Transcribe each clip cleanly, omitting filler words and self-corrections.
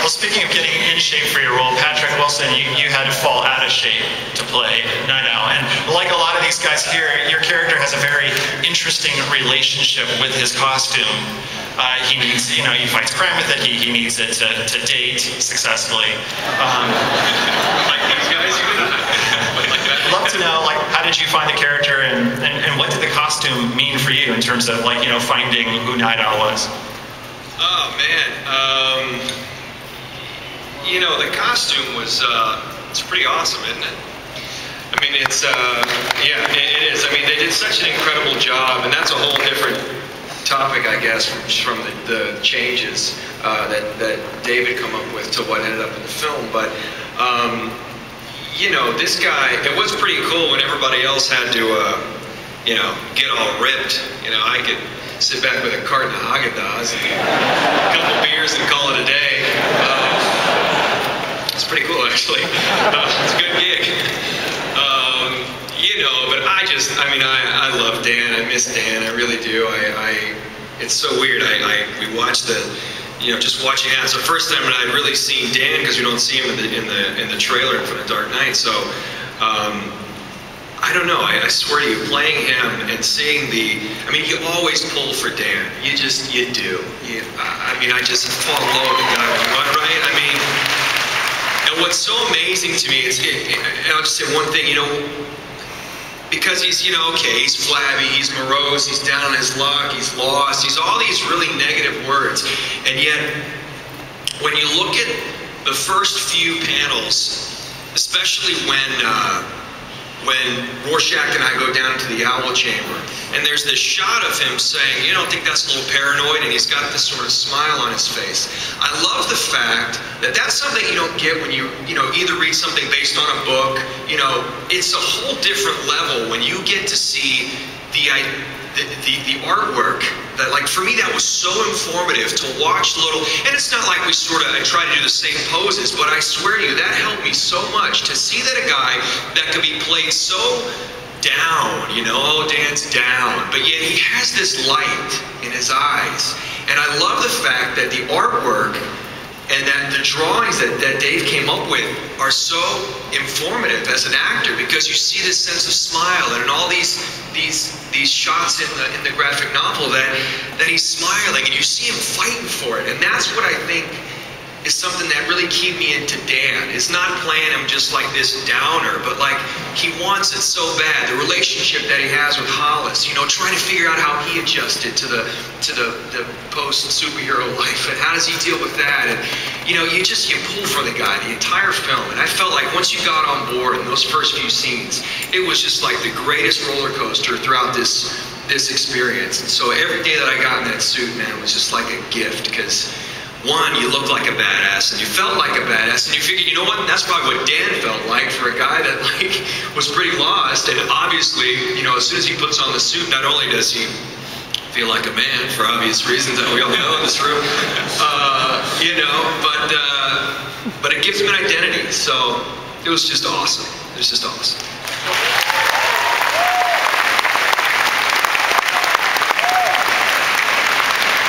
Well, speaking of getting in shape for your role, Patrick Wilson, you had to fall out of shape to play Night Owl. And like a lot of these guys here, your character has a very interesting relationship with his costume. He needs, he fights crime with it. He needs it to date successfully. Like these guys, I'd love to know, how did you find the character, and what did the costume mean for you in terms of, finding who Night Owl was? Oh man, the costume was it's pretty awesome, isn't it? I mean, it's yeah, it is. I mean, they did such an incredible job, and that's a whole different topic, I guess, from the changes that David come up with to what ended up in the film. But this guy, it was pretty cool when everybody else had to get all ripped. I could sit back with a carton of Haagen-Dazs and a couple beers and call it a day. It's pretty cool, actually. It's a good gig. But I love Dan. I miss Dan. I really do. It's so weird. We watched just watching it. It's the first time that I'd really seen Dan, because we don't see him in the trailer for The Dark Knight. So I don't know. I swear to you, playing him and seeing you always pull for Dan. You do. I just fall in love with the guy, right? And what's so amazing to me is, and I'll just say one thing, because he's, he's flabby, he's morose, he's down on his luck, he's lost, he's all these really negative words. And yet, when you look at the first few panels, especially when Rorschach and I go down to the Owl Chamber, and there's this shot of him saying, you don't think that's a little paranoid, and he's got this sort of smile on his face. I love the fact that that's something you don't get when you either read something based on a book. It's a whole different level when you get to see the artwork. That, for me, that was so informative to watch and it's not like I try to do the same poses, but I swear to you, that helped me so much to see that a guy that could be played so down, oh, Dan's down, but yet he has this light in his eyes. And I love the fact that the artwork and that the drawings that Dave came up with are so informative as an actor, because you see this sense of smile, and in all these shots in the graphic novel that he's smiling, and you see him fighting for it. And that's what I think is something that really keyed me into Dan. It's not playing him just like this downer, but he wants it so bad. The relationship that he has with Hollis, trying to figure out how he adjusted to the post-superhero life, and how does he deal with that. And you pull for the guy the entire film. And I felt like once you got on board in those first few scenes, it was just like the greatest roller coaster throughout this experience. And so every day that I got in that suit, man, was just like a gift, because one, you looked like a badass, and you felt like a badass, and you figured, you know what, that's probably what Dan felt like for a guy that was pretty lost. And obviously, as soon as he puts on the suit, not only does he feel like a man, for obvious reasons that we all know in this room, but it gives him an identity. So it was just awesome. It was just awesome.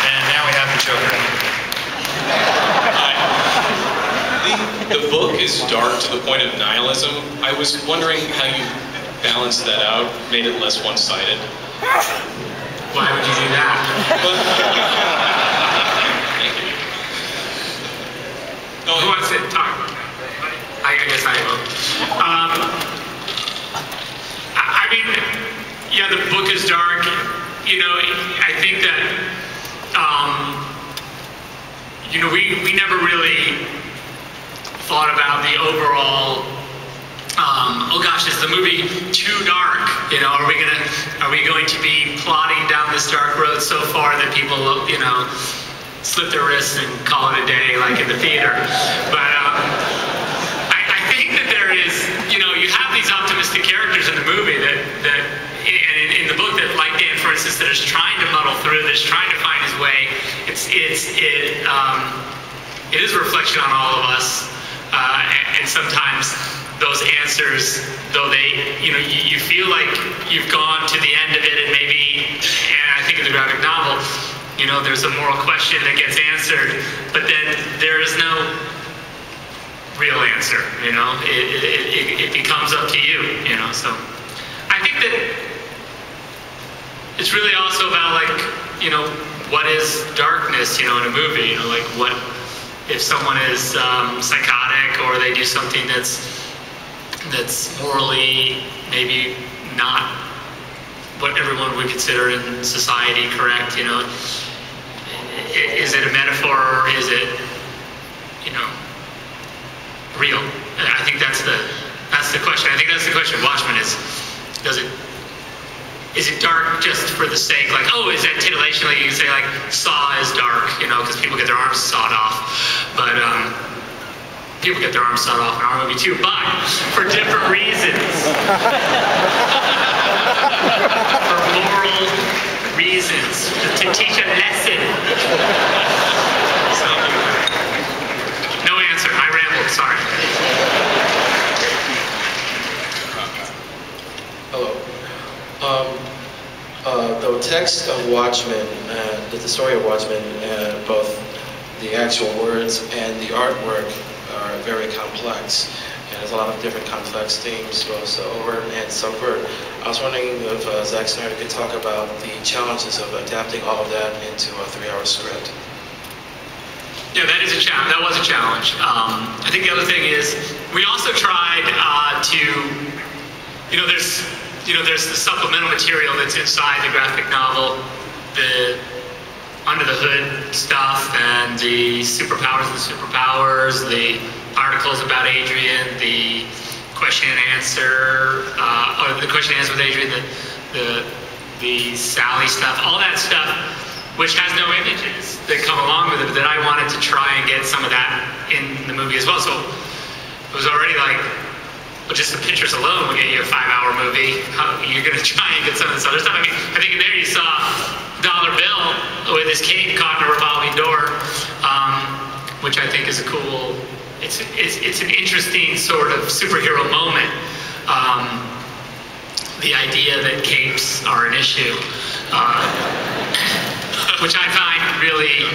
And now we have the Joker. The book is dark to the point of nihilism. I was wondering how you balanced that out, made it less one-sided. Why would you do that? Thank you. No, who wants to talk about that? I guess I will. Yeah, the book is dark. I think that we never really thought about the overall, oh gosh, is the movie too dark? Are we going to be plodding down this dark road so far that people, slip their wrists and call it a day, like in the theater? But I think that there is, you have these optimistic characters in the movie that and in the book, that, like Dan, for instance, that is trying to muddle through, that is trying to find his way. It is a reflection on all of us. And sometimes those answers, though you feel like you've gone to the end of it, and I think in the graphic novel, you know, there's a moral question that gets answered, but then there is no real answer, you know. It becomes up to you, you know. So I think that it's really also about, like, you know, what is darkness, you know, in a movie, you know, like what if someone is psychotic, or they do something that's morally maybe not what everyone would consider in society correct, you know. Is it a metaphor, or is it, you know, real? And I think that's the question. I think that's the question. Watchmen is it dark just for the sake, like, oh, is that titillation? Like you can say, like, Saw is dark, you know, because people get their arms sawed off. But people get their arms sawed off in our movie too, but for different reasons. For moral reasons, to teach a lesson. No answer. I rambled. Sorry. Hello. The text of Watchmen, the story of Watchmen, both the actual words and the artwork are very complex. And there's a lot of different complex themes, both overt and subvert. I was wondering if Zack Snyder could talk about the challenges of adapting all of that into a 3-hour script. Yeah, that is a challenge. That was a challenge. I think the other thing is we also tried to, there's the supplemental material that's inside the graphic novel, the under the hood stuff, and the superpowers, the articles about Adrian, the question and answer, or the question and answer with Adrian, the Sally stuff, all that stuff, which has no images that come along with it, that I wanted to try and get some of that in the movie as well. So it was already like, well, just the pictures alone will get you a 5-hour movie. How you're going to try and get some of this other stuff? I mean, I think in there you saw Dollar Bill with his cane caught in a revolving door, which I think is a cool. It's an interesting sort of superhero moment. The idea that capes are an issue, which I find really,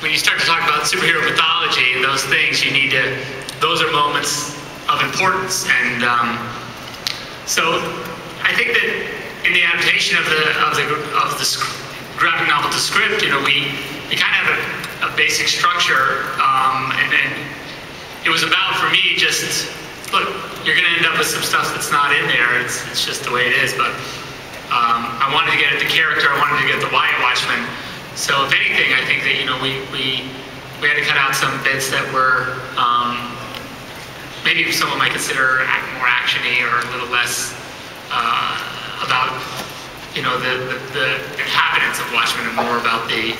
when you start to talk about superhero mythology and those things, those are moments of importance. And so I think that in the adaptation of the graphic novel to script, we kind of have a basic structure, and it was about, for me, just look, you're going to end up with some stuff that's not in there. It's just the way it is. But I wanted to get at the character. I wanted to get the Wyatt Watchman. So if anything, I think that we had to cut out some bits that were maybe someone might consider more actiony or a little less about the inhabitants of Watchmen, and more about the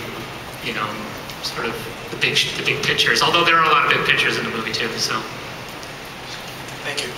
sort of the big pictures. Although there are a lot of big pictures in the movie too. So.